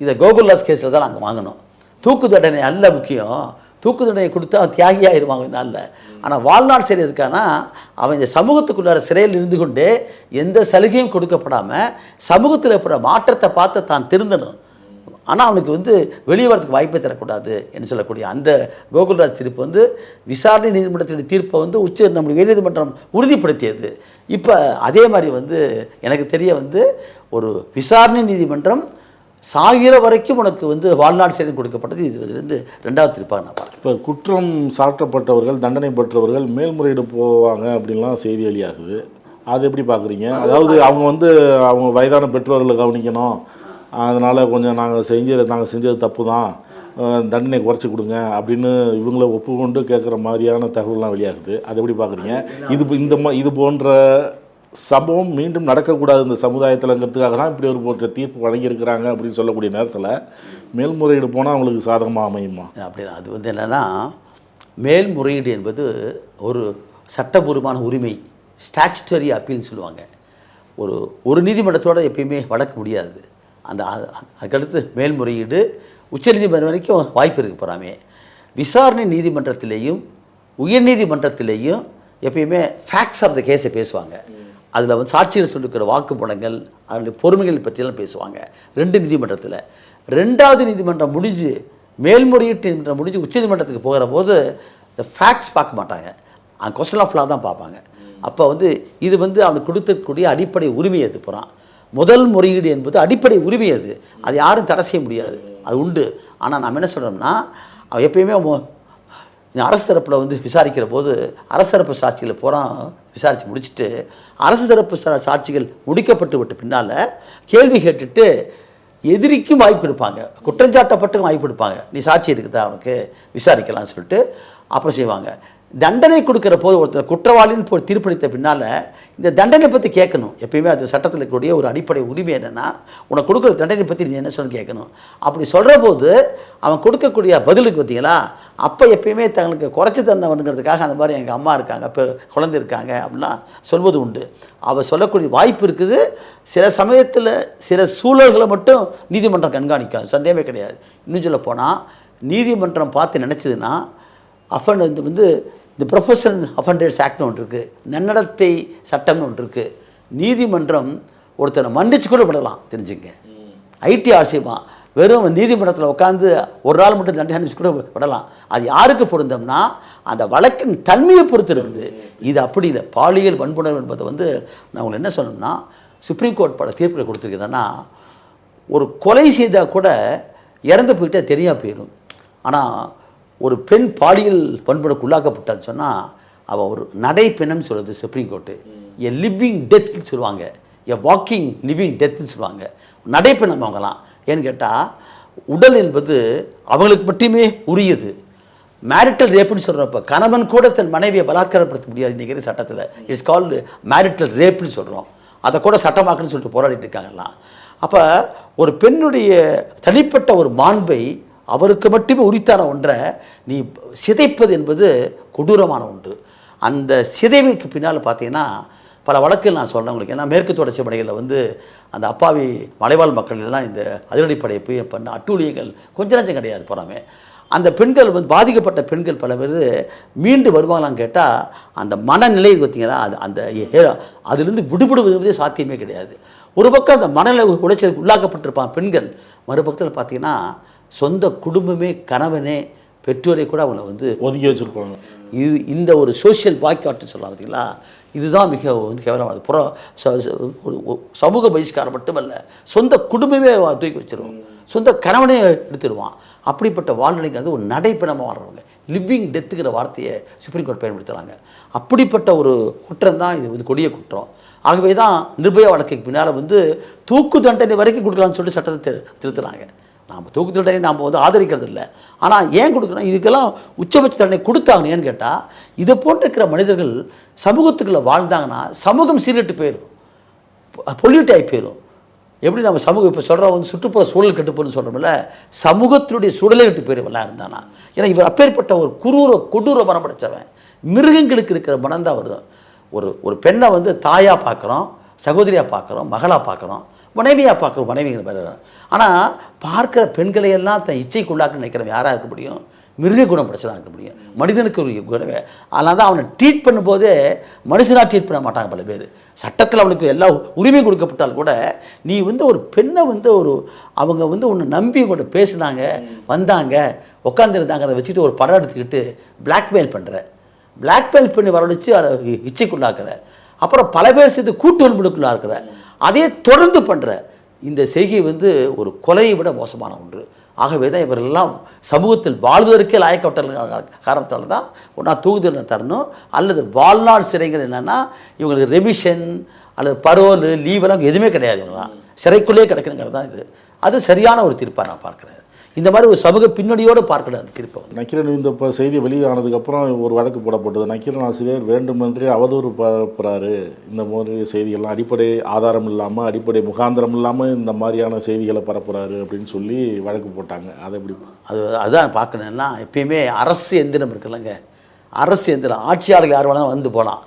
இதை கோகுல்தாஸ் கேஸில் தான் நாங்கள் வாங்கினோம். தூக்கு தண்டனை அல்ல முக்கியம், தூக்கு தண்டனை கொடுத்தா அவன் தியாகியாகிடுவாங்க நாளில். ஆனால் வாழ்நாள் சிறை இருக்கானா அவன் இந்த சமூகத்துக்குள்ளார சிறையில் இருந்து கொண்டே எந்த சலுகையும் கொடுக்கப்படாமல் சமூகத்தில் இருக்கிற மாற்றத்தை பார்த்து தான் திருந்தணும். ஆனால் அவனுக்கு வந்து வெளியே வரதுக்கு வாய்ப்பை தரக்கூடாது என்று சொல்லக்கூடிய அந்த கோகுல்ராஜ் தீர்ப்பு வந்து விசாரணை நீதிமன்றத்தினுடைய தீர்ப்பை வந்து நம்முடைய உயர்நீதிமன்றம் உறுதிப்படுத்தியது. இப்போ அதே மாதிரி வந்து எனக்கு தெரிய வந்து ஒரு விசாரணை நீதிமன்றம் சாகிற வரைக்கும் உனக்கு வந்து வாழ்நாள் சிறை கொடுக்கப்பட்டது. இதுலேருந்து ரெண்டாவது தீர்ப்பாக நான் பார்க்குறேன். இப்போ குற்றம் சாட்டப்பட்டவர்கள், தண்டனை பெற்றவர்கள் மேல்முறையீடு போவாங்க அப்படின்லாம் செய்தி வெளியாகுது. அது எப்படி பார்க்குறீங்க? அதாவது அவங்க வயதான பெற்றோர்களை கவனிக்கணும், அதனால் கொஞ்சம் நாங்கள் செஞ்சது தப்பு தான், தண்டனை குறைச்சி கொடுங்க அப்படின்னு இவங்கள ஒப்புக்கொண்டு கேட்குற மாதிரியான தகவல்லாம் வெளியாகுது. அது எப்படி பார்க்குறீங்க? இது போன்ற சம்பவம் மீண்டும் நடக்கக்கூடாது இந்த சமுதாயத்தில்ங்கிறதுக்காக தான் இப்படி ஒரு தீர்ப்பு வழங்கியிருக்கிறாங்க அப்படின்னு சொல்லக்கூடிய நேரத்தில் மேல்முறையீடு போனால் அவங்களுக்கு சாதகமாக அமையுமா? அப்படின்னா அது வந்து என்னென்னா, மேல்முறையீடு என்பது ஒரு சட்டபூர்வமான உரிமை, ஸ்டாச்சுட்டரி அப்பீல்னு சொல்லுவாங்க. ஒரு நீதிமன்றத்தோடு எப்பயுமே வழக்க முடியாது. அதுக்கடுத்து மேல்முறையீடு உச்சநீதிமன்றம் வரைக்கும் வாய்ப்பு இருக்குது போகிறாமே. விசாரணை நீதிமன்றத்திலேயும் உயர்நீதிமன்றத்திலேயும் எப்பயுமே ஃபேக்ட்ஸ் ஆஃப் த கேஸை பேசுவாங்க. அதில் வந்து சாட்சிகள் சொல்லிருக்கிற வாக்குமூலங்கள், அதனுடைய பொறுமைகள் பற்றியெல்லாம் பேசுவாங்க. 2 நீதிமன்றத்தில். 2வது நீதிமன்றம் முடிஞ்சு மேல்முறையீட்டு நீதிமன்றம் முடிஞ்சு உச்சநீதிமன்றத்துக்கு போகிற போது இந்த ஃபேக்ட்ஸ் பார்க்க மாட்டாங்க, அந்த கொஸ்டின் ஆஃப் லா தான் பார்ப்பாங்க. அப்போ வந்து இது வந்து அவனுக்கு கொடுத்துக்கூடிய அடிப்படை உரிமை அது போகிறான். முதல் முறையீடு என்பது அடிப்படை உரிமை, அது யாரும் தடை செய்ய முடியாது, அது உண்டு. ஆனால் நம்ம என்ன சொல்கிறோம்னா, அவன் எப்பயுமே அரசு தரப்பில் வந்து விசாரிக்கிற போது அரசு தரப்பு சாட்சிகளை பூரா விசாரித்து முடிச்சுட்டு அரசு தரப்பு சாட்சிகள் முடிக்கப்பட்டு விட்ட பின்னால் கேள்வி கேட்டுட்டு எதிரிக்கும் வாய்ப்பு கொடுப்பாங்க, குற்றஞ்சாட்டப்பட்டு வாய்ப்பு கொடுப்பாங்க. நீ சாட்சி இருக்குதா அவனுக்கு விசாரிக்கலாம்னு சொல்லிட்டு அப்புறம் செய்வாங்க. தண்டனை கொடுக்குற போது ஒருத்தர் குற்றவாளின்னு போய் தீர்ப்பளித்த பின்னால் இந்த தண்டனை பற்றி கேட்கணும். எப்பயுமே அது சட்டத்தில் இருக்கக்கூடிய ஒரு அடிப்படை உரிமை என்னென்னா, உனக்கு கொடுக்குற தண்டனை பற்றி நீ என்ன சொல்லி கேட்கணும். அப்படி சொல்கிற போது அவன் கொடுக்கக்கூடிய பதிலுக்கு பார்த்தீங்களா, அப்போ எப்பயுமே தங்களுக்கு குறைச்சி தந்தவனுங்கிறதுக்காக அந்த மாதிரி எங்கள் அம்மா இருக்காங்க, இப்போ குழந்தை இருக்காங்க அப்படிலாம் சொல்வது உண்டு. அவள் சொல்லக்கூடிய வாய்ப்பு இருக்குது. சில சமயத்தில் சில சூழல்களை மட்டும் நீதிமன்றம் கண்காணிக்கும், சந்தேகமே கிடையாது. இன்னும் சொல்ல போனால் நீதிமன்றம் பார்த்து நினச்சதுன்னா வந்து இந்த ப்ரொஃபஷனல் அஃபெண்டர்ஸ் ஆக்ட்னு ஒன்று இருக்குது, நன்னடத்தை சட்டம்னு ஒன்று இருக்குது. நீதிமன்றம் ஒருத்தனை மன்னிச்சு கூட விடலாம், தெரிஞ்சுங்க. ஐடி ஆசியமா வெறும் நீதிமன்றத்தில் உட்காந்து ஒரு நாள் மட்டும் தண்டனை அனுப்பிச்சு கூட விடலாம். அது யாருக்கு பொருந்தம்னா அந்த வழக்கின் தன்மையை பொறுத்து இருக்குது. இது அப்படி இல்லை. பாலியல் வன்புணர்வு என்பதை வந்து நான் உங்களுக்கு என்ன சொல்லணும்னா, சுப்ரீம் கோர்ட் பல தீர்ப்பில் கொடுத்துருக்கேன்னா, ஒரு கொலை செய்தால் கூட இறந்து போயிட்டே தெரியா போயிடும். ஆனால் ஒரு பெண் பாலியல் வன்புணர்வுக்கு உள்ளாக்கப்பட்டான்னு சொன்னால் அவள் ஒரு நடைப்பெண்ணன்னு சொல்லுது சுப்ரீம் கோர்ட்டு. எ லிவிங் டெத்னு சொல்லுவாங்க, எ வாக்கிங் லிவிங் டெத்னு சொல்லுவாங்க. நடைப்பெண்ணம் அவங்களாம். ஏன்னு கேட்டால் உடல் என்பது அவங்களுக்கு மட்டுமே உரியது. மேரிட்டல் ரேப்புன்னு சொல்கிறப்ப கணவன் கூட தன் மனைவியை பலாத்காரப்படுத்த முடியாது இன்றைக்கி சட்டத்தில். இட்ஸ் கால்டு மேரிட்டல் ரேப்புன்னு சொல்கிறோம். அதை கூட சட்டமாக்குன்னு சொல்லிட்டு போராடிட்டு இருக்காங்கலாம். அப்போ ஒரு பெண்ணுடைய தனிப்பட்ட ஒரு மாண்பை அவருக்கு மட்டுமே உரித்தான ஒன்றை நீ சிதைப்பது என்பது கொடூரமான ஒன்று. அந்த சிதைவுக்கு பின்னால் பார்த்தீங்கன்னா பல வழக்கில் நான் சொல்கிறேன் உங்களுக்கு. ஏன்னா மேற்கு தொடர்ச்சி மலைகளில் வந்து அந்த அப்பாவி மலைவாழ் மக்கள் எல்லாம் இந்த அதிரடிப்படையை போய் பண்ண அட்டூழியங்கள் கொஞ்சம் நஞ்சம் கிடையாது போகிறாமே. அந்த பெண்கள் வந்து பாதிக்கப்பட்ட பெண்கள் பல பேர் மீண்டு வருவாங்களான்னு கேட்டால் அந்த மனநிலை பார்த்தீங்கன்னா அந்த அதுலேருந்து விடுபடுவது சாத்தியமே கிடையாது. ஒரு பக்கம் அந்த மனநிலை உடைச்சதுக்கு உள்ளாக்கப்பட்டிருப்பான் பெண்கள், மறுபக்கத்தில் பார்த்தீங்கன்னா சொந்த குடும்பமே கணவனே பெற்றோரை கூட அவங்கள வந்து ஒதுக்கி வச்சுருப்பாங்க. இது இந்த ஒரு சோஷியல் பாய்காட்னு சொல்லலாம் பார்த்தீங்களா, இதுதான் மிக வந்து கேவலமானது. சமூக பகிஷ்காரம் மட்டுமல்ல, சொந்த குடும்பமே தூக்கி வச்சிருவோம், சொந்த கணவனே எடுத்துடுவான். அப்படிப்பட்ட வாழ்நிலைங்கிறது ஒரு நடைப்பெணமாக வாழ்றவங்க. லிவிங் டெத்துங்கிற வார்த்தையை சுப்ரீம் கோர்ட் பயன்படுத்துகிறாங்க. அப்படிப்பட்ட ஒரு குற்றம் தான் இது வந்து கொடிய குற்றம். ஆகவே தான் நிர்பயா வழக்குக்கு பின்னால் வந்து தூக்கு தண்டனை வரைக்கும் கொடுக்கலாம்னு சொல்லிட்டு சட்டத்தை திருத்துறாங்க. நாம் தூக்கு தண்டனை நாம் வந்து ஆதரிக்கிறது இல்லை. ஆனால் ஏன் கொடுக்கணும், இதுக்கெல்லாம் உச்சபட்ச தண்டனை கொடுத்தாங்க. ஏன்னு கேட்டால் இதை போன்று இருக்கிற மனிதர்கள் சமூகத்துக்குள்ளே வாழ்ந்தாங்கன்னா சமூகம் சீரட்டு போயிடும், பொல்யூட் ஆகி போயிடும். எப்படி நம்ம சமூகம் இப்போ சொல்கிறோம் வந்து சுற்றுப்புற சூழல் கெட்டுப்போன்னு சொல்கிறோம்ல, சமூகத்தினுடைய சூழலை கெட்டு போயிடுவெல்லாம் இருந்தானா. ஏன்னா இவர் அப்பேற்பட்ட ஒரு கொடூர மனம் படைத்தவன். மிருகங்களுக்கு இருக்கிற மனம் தான் வருது. ஒரு பெண்ணை வந்து தாயாக பார்க்குறோம், சகோதரியாக பார்க்குறோம், மகளாக பார்க்குறோம், மனைவியாக பார்க்குறோம், மனைவிங்கிற பேர். ஆனால் பார்க்குற பெண்களையெல்லாம் தன் இச்சைக்குள்ளாக்க நினைக்கிறவன் யாராக இருக்க முடியும்? மிருக குணம் பிரச்சனை இருக்க முடியும். மனிதனுக்கு ஒரு குணமே. அதனால தான் அவனை ட்ரீட் பண்ணும்போதே மனுஷனாக ட்ரீட் பண்ண மாட்டாங்க பல பேர். சட்டத்தில் அவனுக்கு எல்லா உரிமையும் கொடுக்கப்பட்டால் கூட நீ வந்து ஒரு பெண்ணை வந்து அவங்க வந்து உன்னை நம்பி உங்கள்கிட்ட பேசினாங்க, வந்தாங்க, உட்காந்துருந்தாங்க, அதை வச்சுட்டு ஒரு படம் எடுத்துக்கிட்டு பிளாக்மெயில் பண்ணுற, பிளாக்மெயில் பண்ணி வரவழைச்சு அதை இச்சைக்குள்ளாக்குற, அப்புறம் பல பேர் சேர்த்து கூட்டு வன்புக்குள்ளாக இருக்கிற, அதே தொடர்ந்து பண்ணுற இந்த செய்கை வந்து ஒரு கொலையை விட மோசமான ஒன்று. ஆகவே தான் இவரெல்லாம் சமூகத்தில் வாழ்வதற்கே லாயக்கப்பட்ட காரணத்தால் தான் ஒன்றா தூக்கு தண்டனை தரணும், அல்லது வாழ்நாள் சிறைகள். என்னென்னா இவங்களுக்கு ரெமிஷன் அல்லது பரோல் லீவெல்லாம் எதுவுமே கிடையாது. இவங்களாம் சிறைக்குள்ளேயே கிடைக்கணுங்கிறது தான் இது. அது சரியான ஒரு தீர்ப்பாக நான் பார்க்குறேன். இந்த மாதிரி ஒரு சமூக பின்னணியோடு பார்க்கணும் அந்த தீர்ப்பை. நக்கீரன் இந்த செய்தி வெளியானதுக்கப்புறம் ஒரு வழக்கு போடப்பட்டது. நக்கீரன் ஆசிரியர் வேண்டுமென்றே அவதூறு பரப்புறாரு, இந்த மாதிரி செய்திகள்லாம் அடிப்படை ஆதாரம் இல்லாமல், அடிப்படை முகாந்திரம் இல்லாமல் இந்த மாதிரியான செய்திகளை பரப்புறாரு அப்படின்னு சொல்லி வழக்கு போட்டாங்க. அதை எப்படி அதுதான் பார்க்கணுன்னா, எப்பயுமே அரசு எந்திரம் இருக்குல்லங்க, அரசு எந்திரம் ஆட்சியாளர்கள் யார் வேணாலும் வந்து போகலாம்.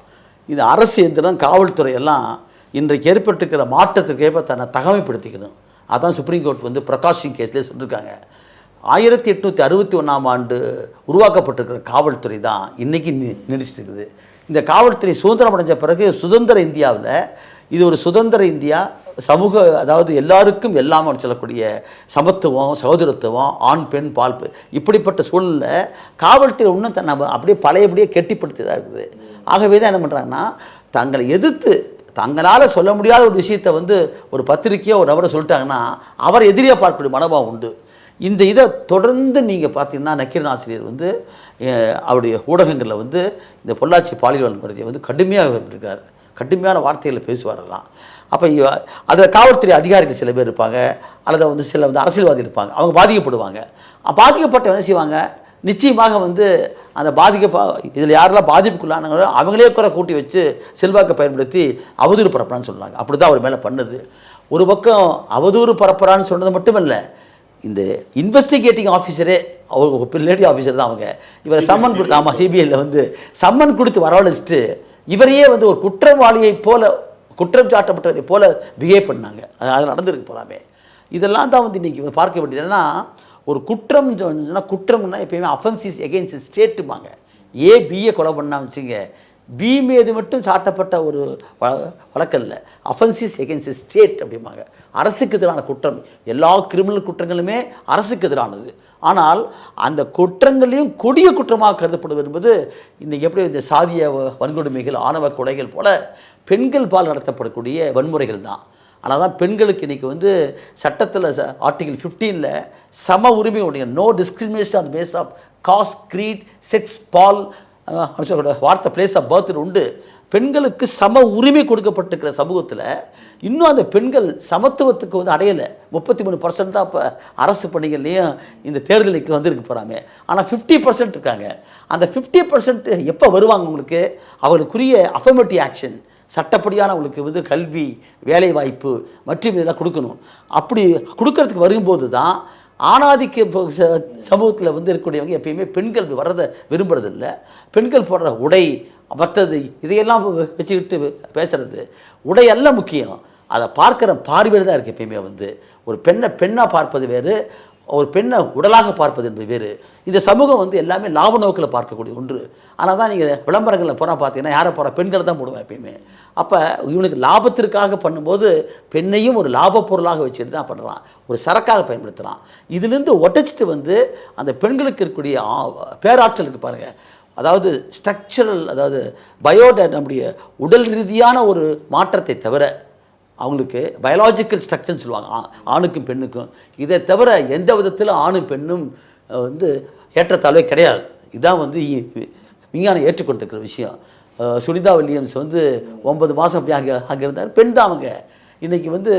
இது அரசு எந்திரம் காவல்துறை எல்லாம் இன்றைக்கு ஏற்பட்டிருக்கிற மாற்றத்திற்கேற்ப தன்னை தகமைப்படுத்திக்கணும். அதான் சுப்ரீம் கோர்ட் வந்து பிரகாஷ் சிங் கேஸ்லேயே சொல்லியிருக்காங்க. 1861ஆம் ஆண்டு உருவாக்கப்பட்டிருக்கிற காவல்துறை தான் இன்றைக்கி நீடிச்சிட்டு இருக்குது. இந்த காவல்துறை சுதந்திரம் அடைஞ்ச பிறகு சுதந்திர இந்தியாவில் இது ஒரு சுதந்திர இந்தியா, சமூக அதாவது எல்லாருக்கும் எல்லாமே சொல்லக்கூடிய சமத்துவம், சகோதரத்துவம், ஆண் பெண் பால் இப்படிப்பட்ட சூழலில் காவல்துறை இன்னும் தன்னை அப்படியே பழையபடியே கெட்டிப்படுத்தி தான் இருக்குது. ஆகவே தான் என்ன பண்ணுறாங்கன்னா, தங்களை எதிர்த்து தங்களால் சொல்ல முடியாத ஒரு விஷயத்தை வந்து ஒரு பத்திரிக்கையோ ஒரு நபரை சொல்லிட்டாங்கன்னா அவரை எதிரியாக பார்க்கக்கூடிய மனோபாவம் உண்டு. இந்த இதை தொடர்ந்து நீங்கள் பார்த்தீங்கன்னா நக்கீரன் ஆசிரியர் வந்து அவருடைய ஊடகங்களில் வந்து இந்த பொள்ளாச்சி பாலியல் வன்முறையை வந்து கடுமையாக இருக்கார், கடுமையான வார்த்தைகளில் பேசுவாரெல்லாம். அப்போ அதில் காவல்துறை அதிகாரிகள் சில பேர் இருப்பாங்க, அல்லது வந்து சில வந்து அரசியல்வாதி இருப்பாங்க, அவங்க பாதிக்கப்படுவாங்க. பாதிக்கப்பட்ட என்ன செய்வாங்க, நிச்சயமாக வந்து அந்த இதில் யாரெல்லாம் பாதிப்புக்குள்ளானாங்களோ அவங்களே குறை கூட்டி வச்சு செல்வாக்கை பயன்படுத்தி அவதூறு பரப்புறான்னு சொல்கிறாங்க. அப்படி தான் அவர் மேலே பண்ணுது. ஒரு பக்கம் அவதூறு பரப்புறான்னு சொன்னது மட்டுமல்ல, இந்த இன்வெஸ்டிகேட்டிங் ஆஃபீஸரே அவர் லேடி ஆஃபீஸர் தான் அவங்க. இவர் சம்மன் கொடுத்து, ஆமாம் சிபிஐயில் வந்து சம்மன் கொடுத்து வரவழைச்சிட்டு இவரையே வந்து ஒரு குற்றவாளியை போல, குற்றம் சாட்டப்பட்டவரை போல பிஹேவ் பண்ணாங்க. அது நடந்திருக்கு போலாமே. இதெல்லாம் தான் வந்து இன்றைக்கி பார்க்க வேண்டியது. ஏன்னா ஒரு குற்றம்னா எப்பயுமே அஃபென்ஸ் இஸ் எகெயின்ஸ்ட் ஸ்டேட்டுமாங்க. பிஏ கொலை பண்ணா வச்சுங்க, பி மீது மட்டும் சாட்டப்பட்ட ஒரு வழக்கம் இல்லை, அஃபென்சிஸ் எகென்ஸ்ட் ஸ்டேட் அப்படிம்பாங்க. அரசுக்கு எதிரான குற்றம். எல்லா கிரிமினல் குற்றங்களுமே அரசுக்கு எதிரானது. ஆனால் அந்த குற்றங்களையும் கொடிய குற்றமாக கருதப்படுவது என்பது இன்றைக்கி எப்படி இந்த சாதிய வன்கொடுமைகள், ஆணவ கொலைகள் போல பெண்கள் பால் நடத்தப்படக்கூடிய வன்முறைகள் தான். ஆனால் தான் பெண்களுக்கு இன்றைக்கி வந்து சட்டத்தில் ஆர்டிகல் 15ல் சம உரிமை உடைய no discrimination on base of caste, creed, sex, பால் வார்த்தை பிளேஸ் ஆஃப் பர்த் உண்டு. பெண்களுக்கு சம உரிமை கொடுக்கப்பட்டிருக்கிற சமூகத்தில் இன்னும் அந்த பெண்கள் சமத்துவத்துக்கு வந்து அடையலை. 33% தான் இப்போ அரசு பணிகள்லேயும் இந்த தேர்தலுக்கு வந்திருக்கு போகிறாமே. ஆனால் 50% இருக்காங்க. அந்த 50% எப்போ வருவாங்க? உங்களுக்கு அவர்களுக்குரிய அஃபர்மேட்டிவ் ஆக்ஷன், சட்டப்படியான அவங்களுக்கு வந்து கல்வி, வேலைவாய்ப்பு மற்றும் இதெல்லாம் கொடுக்கணும். அப்படி கொடுக்கறதுக்கு வரும்போது தான் ஆணாதிக்க சமூகத்தில் வந்து இருக்கக்கூடியவங்க எப்பயுமே பெண்கள் வர்றதை விரும்புறதில்லை. பெண்கள் போடுற உடை, மற்றது இதையெல்லாம் வச்சுக்கிட்டு பேசுகிறது. உடையெல்லாம் முக்கியம், அதை பார்க்குற பார்வையில் தான் இருக்குது. எப்பயுமே வந்து ஒரு பெண்ணை பெண்ணாக பார்ப்பது வேறு, ஒரு பெண்ணை உடலாக பார்ப்பது என்பது வேறு. இந்த சமூகம் வந்து எல்லாமே லாப நோக்கில் பார்க்கக்கூடிய ஒன்று. ஆனால் தான் நீங்கள் விளம்பரங்களில் போனால் பார்த்தீங்கன்னா யாரை போகிற பெண்களை தான் போடுவேன் எப்பயுமே. அப்போ இவனுக்கு லாபத்திற்காக பண்ணும்போது பெண்ணையும் ஒரு லாப பொருளாக வச்சுட்டு தான் பண்ணுறான், ஒரு சரக்காக பயன்படுத்துகிறான். இதுலேருந்து உடைச்சிட்டு வந்து அந்த பெண்களுக்கு இருக்கக்கூடிய பேராற்றலுக்கு பாருங்கள், அதாவது ஸ்ட்ரக்சரல், அதாவது நம்முடைய உடல் ரீதியான ஒரு மாற்றத்தை தவிர அவங்களுக்கு பயாலாஜிக்கல் ஸ்ட்ரக்சர்னு சொல்லுவாங்க, ஆணுக்கும் பெண்ணுக்கும். இதை தவிர எந்த விதத்தில் ஆணும் பெண்ணும் வந்து ஏற்றத்தாழ்வே கிடையாது. இதுதான் வந்து விஞ்ஞானம் ஏற்றுக்கொண்டிருக்கிற விஷயம். சுனிதா வில்லியம்ஸ் வந்து 9 மாதம் அப்படி அங்கே இருந்தார், பெண் தான் அவங்க. இன்றைக்கி வந்து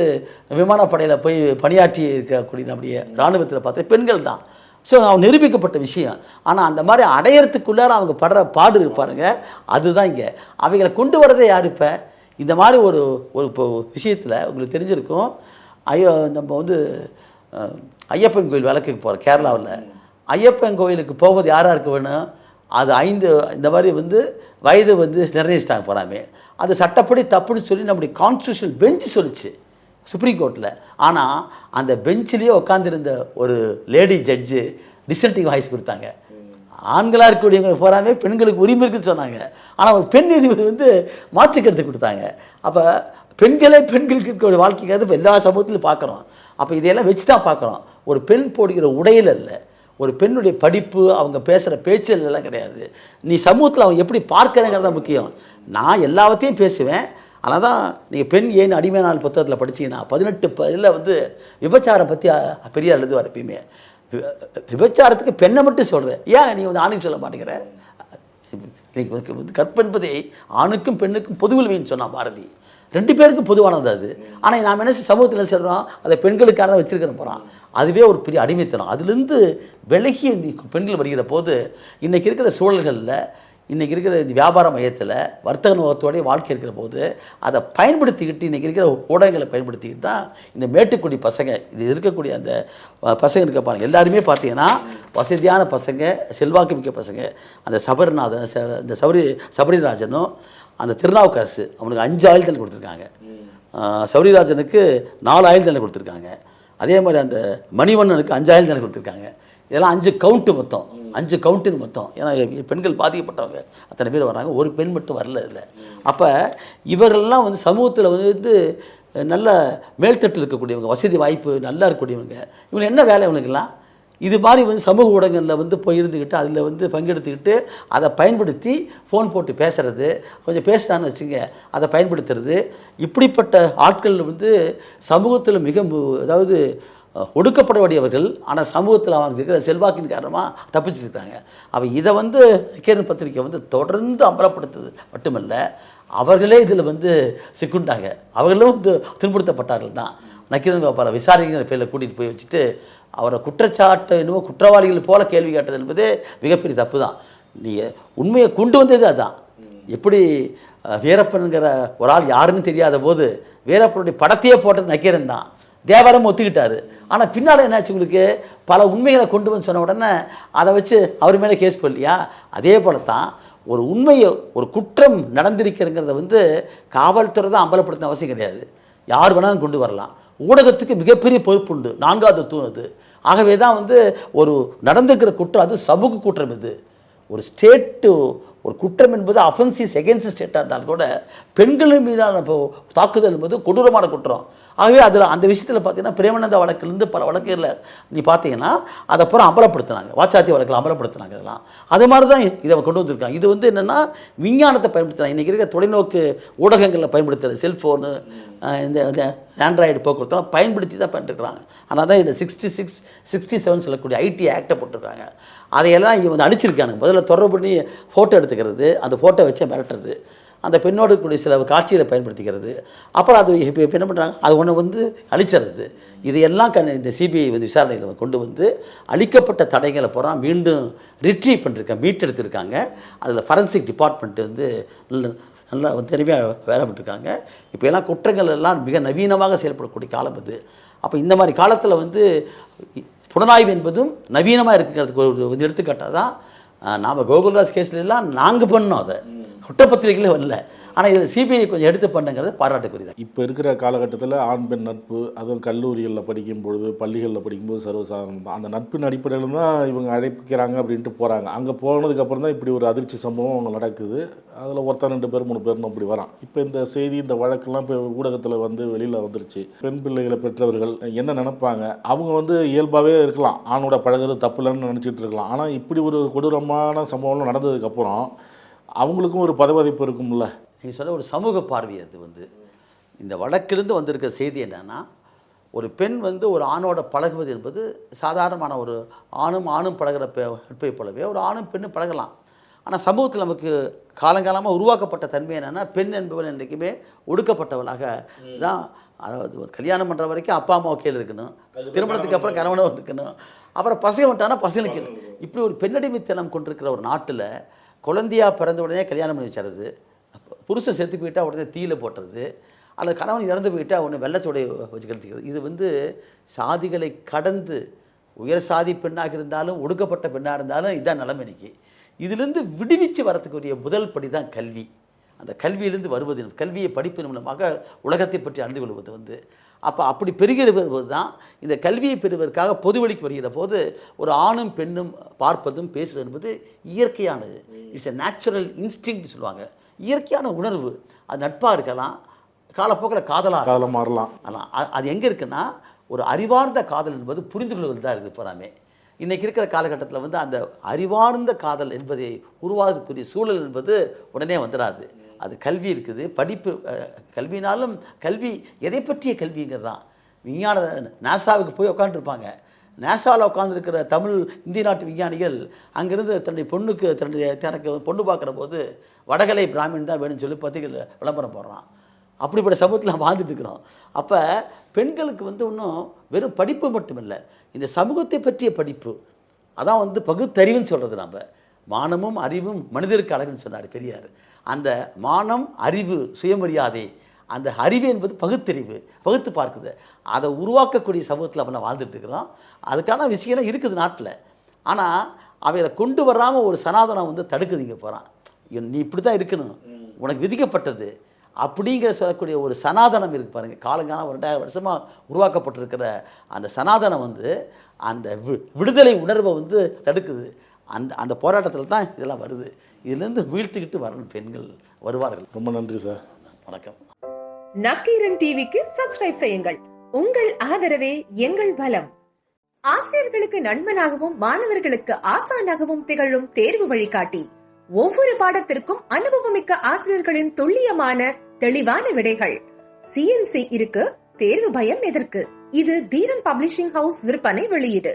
விமானப்படையில் போய் பணியாற்றி இருக்கக்கூடிய நம்முடைய இராணுவத்தில் பார்த்தா பெண்கள் தான். ஸோ அவங்க நிரூபிக்கப்பட்ட விஷயம். ஆனால் அந்த மாதிரி அடையிறதுக்குள்ளார அவங்க படுற பாடு இருப்பாருங்க, அதுதான் இங்கே. அவங்களை கொண்டு வரதே யார்? இப்போ இந்த மாதிரி ஒரு இப்போ விஷயத்தில் உங்களுக்கு தெரிஞ்சிருக்கும், நம்ம வந்து ஐயப்பன் கோயில் வழக்குக்கு போகிறோம் கேரளாவில். ஐயப்பன் கோயிலுக்கு போவது யாராருக்கு வேணும்? அது 5 இந்த மாதிரி வந்து வயது வந்து நிர்ணயிச்சிட்டாங்க போகிறாமே. அது சட்டப்படி தப்புன்னு சொல்லி நம்முடைய கான்ஸ்டியூஷனல் பெஞ்சு சொல்லிச்சு சுப்ரீம் கோர்ட்டில். ஆனால் அந்த பெஞ்சிலேயே உட்காந்துருந்த ஒரு லேடி ஜட்ஜு டிசென்டிங் வாய்ஸ் கொடுத்தாங்க. ஆண்களாக இருக்கக்கூடியவங்க போகிறாமே பெண்களுக்கு உரிமை இருக்குன்னு சொன்னாங்க. ஆனால் ஒரு பெண் நீதிபதி வந்து மாற்றுக்கருத்து கொடுத்தாங்க. அப்போ பெண்களுக்கு இருக்கக்கூடிய வாழ்க்கைக்காக இப்போ எல்லா சமூகத்திலும் பார்க்குறோம். அப்போ இதையெல்லாம் வச்சு தான் பார்க்குறோம். ஒரு பெண் போடுகிற உடையில் இல்லை, ஒரு பெண்ணுடைய படிப்பு, அவங்க பேசுகிற பேச்சுகள் எல்லாம் கிடையாது. நீ சமூகத்தில் அவங்க எப்படி பார்க்குறேங்கிறது தான் முக்கியம். நான் எல்லாத்தையும் பேசுவேன். ஆனால் தான் நீங்கள் பெண் ஏன் அடிமை நாள் புத்தகத்தில் படிச்சிங்கன்னா 18 வந்து விபச்சாரம் பற்றி பெரியார் எழுதுவார் எப்பயுமே. விபச்சாரத்துக்கு பெண்ணை மட்டும் சொல்கிறேன், ஏன் நீ வந்து ஆணுக்கு சொல்ல மாட்டேங்கிற? வந்து கற்பென்பதை ஆணுக்கும் பெண்ணுக்கும் பொதுவில் சொன்னான் பாரதி. 2 பேருக்கும் பொதுவானது அது. ஆனால் நாம் என்ன சமூகத்தில் சொல்கிறோம், அதை பெண்களுக்கான தான் வச்சுருக்கிறோம் போகிறோம். அதுவே ஒரு பெரிய அடிமைத்தனம். அதுலேருந்து விலகி பெண்கள் வருகிற போது இன்றைக்கி இருக்கிற சூழல்களில், இன்றைக்கி இருக்கிற இந்த வியாபார மையத்தில் வர்த்தக நோகத்தோடைய வாழ்க்கை இருக்கிற போது அதை பயன்படுத்திக்கிட்டு இன்றைக்கி இருக்கிற ஊடகங்களை பயன்படுத்திக்கிட்டு தான் இந்த மேட்டுக்குடி பசங்க, இது இருக்கக்கூடிய அந்த பசங்க இருக்க பாருங்க, எல்லாருமே பார்த்தீங்கன்னா வசதியான பசங்க, செல்வாக்கு மிக்க பசங்க. அந்த சபரிநாதன், இந்த சபரிராஜனும் அந்த திருநாவுக்கரசு, அவனுக்கு 5 ஆயுள் தண்டனை கொடுத்துருக்காங்க. சபரிராஜனுக்கு 4 ஆயுள் தண்டனை கொடுத்துருக்காங்க. அதே மாதிரி அந்த மணிவண்ணனுக்கு 5 ஆயுள் தண்டனை கொடுத்துருக்காங்க. இதெல்லாம் 5 கவுண்ட்டு மொத்தம், 5 கவுண்ட்டுன்னு மொத்தம். ஏன்னா பெண்கள் பாதிக்கப்பட்டவங்க அத்தனை பேர் வராங்க, ஒரு பெண் மட்டும் வரல இல்லை. அப்போ இவர்கள்லாம் வந்து சமூகத்தில் வந்து நல்ல மேல்தட்டில் இருக்கக்கூடியவங்க, வசதி வாய்ப்பு நல்லா இருக்கக்கூடியவங்க. இவங்க என்ன வேலை இவங்களுக்கெல்லாம்? இது மாதிரி வந்து சமூக ஊடகங்களில் வந்து போய் இருந்துக்கிட்டு அதில் வந்து பங்கெடுத்துக்கிட்டு அதை பயன்படுத்தி ஃபோன் போட்டு பேசுகிறது, கொஞ்சம் பேசினான்னு வச்சுங்க அதை பயன்படுத்துறது. இப்படிப்பட்ட ஆட்கள் வந்து சமூகத்தில் மிக அதாவது ஒடுக்கப்பட வேண்டியவர்கள். ஆனால் சமூகத்தில் அவங்க இருக்கிற செல்வாக்கின் காரணமாக தப்பிச்சிருக்காங்க. அப்போ இதை வந்து நக்கீரன் பத்திரிக்கை வந்து தொடர்ந்து அம்பலப்படுத்துறது மட்டுமல்ல, அவர்களே இதில் வந்து சிக்குண்டாங்க. அவர்களும் வந்து துன்புறுத்தப்பட்டார்கள் தான். நக்கீரன் பல விசாரணைங்கிற பேரில் கூட்டிகிட்டு போய் வச்சுட்டு அவரை குற்றச்சாட்டு என்னவோ குற்றவாளிகள் போல கேள்வி கேட்டது என்பது மிகப்பெரிய தப்பு தான். நீங்கள் உண்மையை கொண்டு வந்தது அதுதான். எப்படி வீரப்பனுங்கிற ஒரு ஆள் யாருன்னு தெரியாத போது வீரப்பனுடைய படத்தையே போட்டது நக்கீரன் தான். தேவாரம் ஒத்துக்கிட்டார். ஆனால் பின்னால் என்னாச்சு, உங்களுக்கு பல உண்மைகளை கொண்டு வந்து சொன்ன உடனே அதை வச்சு அவர் மேலே கேஸ் போடலையா? அதே போல தான் ஒரு உண்மையை, ஒரு குற்றம் நடந்திருக்கிறங்கிறத வந்து காவல்துறை தான் அம்பலப்படுத்த அவசியம் கிடையாது, யார் வேணாலும் கொண்டு வரலாம். ஊடகத்துக்கு மிகப்பெரிய பொறுப்பு உண்டு, 4வது தூண் அது. ஆகவே தான் வந்து ஒரு நடந்துக்கிற குற்றம், அது சமூக குற்றம். இது ஒரு ஸ்டேட்டு ஒரு குற்றம் என்பது அஃபென்சிவ் எகென்ஸ்ட் ஸ்டேட்டாக இருந்தாலும் கூட பெண்களின் மீதான தாக்குதல் என்பது கொடூரமான குற்றம். ஆகவே அதில் அந்த விஷயத்தில் பார்த்தீங்கன்னா பிரேமானந்தா வழக்கிலிருந்து பல வழக்குகளில் நீ பார்த்தீங்கன்னா அதை அப்புறம் அமலப்படுத்தினாங்க, வாச்சாத்தி வழக்கில் அமலப்படுத்தினாங்க. இதெல்லாம் அது மாதிரி தான் இதை கொண்டு வந்திருக்காங்க. இது வந்து என்னென்னா விஞ்ஞானத்தை பயன்படுத்தினாங்க. இன்றைக்கி இருக்க தொலைநோக்கு ஊடகங்களில் பயன்படுத்துகிறது, செல்ஃபோனு, இந்த ஆண்ட்ராய்டு போக்குவரத்தெல்லாம் பயன்படுத்தி தான் பண்ணிருக்கிறாங்க. ஆனால் தான் இதில் 67 சொல்லக்கூடிய ஐடி ஆக்டை போட்டிருக்காங்க. அதையெல்லாம் இவங்க வந்து அழிச்சிருக்காங்க. முதல்ல தொடர்பு பண்ணி ஃபோட்டோ எடுத்துக்கிறது, அந்த ஃபோட்டோ வச்சு மிரட்டுறது, அந்த பெண்ணோடு கூடிய சில காட்சிகளை பயன்படுத்திக்கிறது, அப்புறம் அது இப்போ என்ன பண்ணுறாங்க, அது ஒன்று வந்து அழிச்சிறது. இதையெல்லாம் இந்த சிபிஐ வந்து விசாரணையில் கொண்டு வந்து அழிக்கப்பட்ட தடைகளை பூரா மீண்டும் ரிட்ரீவ் பண்ணிருக்காங்க, மீட்டெடுத்திருக்காங்க. அதில் ஃபரன்சிக் டிபார்ட்மெண்ட் வந்து நல்லா தெளிவாக வேலை பண்ணிருக்காங்க. இப்போ எல்லாம் குற்றங்கள் எல்லாம் மிக நவீனமாக செயல்படக்கூடிய காலம் அது. அப்போ இந்த மாதிரி காலத்தில் வந்து புலனாய்வு என்பதும் நவீனமாக இருக்கிறதுக்கு ஒரு எடுத்துக்காட்டாக தான் நாம் கோகுல்ராஜ் கேஸ்லாம் நாங்கள் பண்ணோம். அதை குற்றப்பத்திரிகைகளே வரல, ஆனால் இதில் சிபிஐ கொஞ்சம் எடுத்து பண்ணுங்கிறது பாராட்டுக்குரியதான். இப்போ இருக்கிற காலகட்டத்தில் ஆண் பெண் நட்பு, அதுவும் கல்லூரிகளில் படிக்கும் பொழுது, பள்ளிகளில் படிக்கும்போது சர்வசாதாரணம் தான். அந்த நட்பின் அடிப்படையில் தான் இவங்க அழைப்பிக்கிறாங்க அப்படின்ட்டு போகிறாங்க. அங்கே போனதுக்கப்புறம் தான் இப்படி ஒரு அதிர்ச்சி சம்பவம் அவங்க நடக்குது. அதில் ஒருத்தர் 2 பேர் 3 பேர்னு அப்படி வரான். இப்போ இந்த செய்தி, இந்த வழக்கெல்லாம் இப்போ ஊடகத்தில் வந்து வெளியில் வந்துருச்சு. பெண் பிள்ளைகளை பெற்றவர்கள் என்ன நினைப்பாங்க, அவங்க வந்து இயல்பாகவே இருக்கலாம், ஆணோட பழகிறது தப்பு இல்லைன்னு நினச்சிட்டு இருக்கலாம். ஆனால் இப்படி ஒரு கொடூரமான சம்பவம் நடந்ததுக்கப்புறம் அவங்களுக்கும் ஒரு பதவிப்பு இருக்கும்ல. நீங்கள் சொல்ல ஒரு சமூக பார்வை அது வந்து இந்த வழக்கிலிருந்து வந்திருக்க செய்தி என்னென்னா, ஒரு பெண் வந்து ஒரு ஆணோட பழகுவது என்பது சாதாரணமான ஒரு ஆணும் பழகிற நட்பை போலவே ஒரு ஆணும் பெண்ணும் பழகலாம். ஆனால் சமூகத்தில் நமக்கு காலங்காலமாக உருவாக்கப்பட்ட தன்மை என்னென்னா, பெண் என்பவன் என்றைக்குமே ஒடுக்கப்பட்டவளாக தான். அதாவது கல்யாணம் பண்ணுற வரைக்கும் அப்பா அம்மா கீழே இருக்கணும், திருமணத்துக்கு அப்புறம் கணவனும் இருக்கணும், அப்புறம் பசங்க வந்துட்டானா பசங்களுக்கு இப்படி ஒரு பெண்ணடிமைத்தனம் கொண்டிருக்கிற ஒரு நாட்டில் குழந்தையாக பிறந்த உடனே கல்யாணம் பண்ணி வச்சுறது, புருஷன் செத்து போயிட்டால் உடனே தீயில போட்டுறது, அல்லது கணவன் இறந்து போயிட்டால் உடனே வெள்ளச்சோடையை வச்சு கழித்துக்கிறது. இது வந்து சாதிகளை கடந்து உயர் சாதி பெண்ணாக இருந்தாலும் ஒடுக்கப்பட்ட பெண்ணாக இருந்தாலும் இதுதான் நிலைமைக்கு. இதிலிருந்து விடுவிச்சு வரத்துக்குரிய முதல் படி தான் கல்வி. அந்த கல்வியிலிருந்து வருவது, கல்வியை படிப்பின் மூலமாக உலகத்தை பற்றி அறிந்து கொள்வது வந்து அப்படி பெறுகிற வருவது தான். இந்த கல்வியை பெறுவதற்காக பொதுவெளிக்கு வருகிற போது ஒரு ஆணும் பெண்ணும் பார்ப்பதும் பேசுவது என்பது இயற்கையானது. இட்ஸ் எ நேச்சுரல் இன்ஸ்டிங்க்ட் சொல்லுவாங்க, இயற்கையான உணர்வு. அது நட்பாக இருக்கலாம், காலப்போக்கில் காதலாக மாறலாம். ஆனால் அது எங்கே இருக்குன்னா, ஒரு அறிவார்ந்த காதல் என்பது புரிந்து கொள்வது தான் இருக்குது போகிறாமே. இன்றைக்கி இருக்கிற காலகட்டத்தில் வந்து அந்த அறிவார்ந்த காதல் என்பதை உருவாக்கக்கூடிய சூழல் என்பது உடனே வந்துடாது. அது கல்வி இருக்குது, படிப்பு, கல்வினாலும் கல்வி எதை பற்றிய கல்விங்கிறது தான். விஞ்ஞான நாசாவுக்கு போய் உட்காந்துருப்பாங்க, நாசாவில் உட்காந்துருக்கிற தமிழ் இந்திய நாட்டு விஞ்ஞானிகள் அங்கேருந்து தனக்கு பொண்ணு பார்க்குற போது வடகலை பிராமின் தான் வேணும்னு சொல்லி பத்திரிகையில் விளம்பரம் போடுறான். அப்படிப்பட்ட சமூகத்தில் வாழ்ந்துட்டு இருக்கிறோம். அப்போ பெண்களுக்கு வந்து இன்னும் வெறும் படிப்பு மட்டும் இல்லை, இந்த சமூகத்தை பற்றிய படிப்பு, அதான் வந்து பகுத்தறிவுன்னு சொல்கிறது. நம்ம மானமும் அறிவும் மனிதருக்கு அழகுன்னு சொன்னார் பெரியார். அந்த மானம், அறிவு, சுயமரியாதை, அந்த அறிவு என்பது பகுத்தறிவு, பகுத்து பார்க்குது. அதை உருவாக்கக்கூடிய சமூகத்தில் நம்ம வாழ்ந்துட்டு இருக்கிறோம். அதுக்கான விஷயம்லாம் இருக்குது நாட்டில். ஆனால் அவைகளை கொண்டு வராமல் ஒரு சனாதனம் வந்து தடுக்குதுங்க போகிறான். நீ இப்படி தான் இருக்கணும், உனக்கு விதிக்கப்பட்டது அப்படிங்கிற சொல்லக்கூடிய ஒரு சனாதனம் இருக்குது பாருங்கள். காலங்காலம் 2000 வருஷமாக உருவாக்கப்பட்டிருக்கிற அந்த சனாதனம் வந்து அந்த விடுதலை உணர்வை வந்து தடுக்குது. அந்த போராட்டத்தில் தான் இதெல்லாம் வருது. இதுலேருந்து வீழ்த்துக்கிட்டு வரணும் பெண்கள் வருவார்கள். ரொம்ப நன்றி சார். வணக்கம். நக்கீரன் டிவிக்கு சப்ஸ்கிரைப் செய்யுங்கள். உங்கள் ஆதரவே எங்கள் பலம். ஆசிரியர்களுக்கு நண்பனாகவும் மாணவர்களுக்கு ஆசானாகவும் திகழும் தேர்வு வழிகாட்டி. ஒவ்வொரு பாடத்திற்கும் அனுபவமிக்க ஆசிரியர்களின் துல்லியமான தெளிவான விடைகள். CNC இருக்கு, தேர்வு பயம் எதற்கு? இது தீரன் பப்ளிஷிங் ஹவுஸ் விற்பனை வெளியீடு.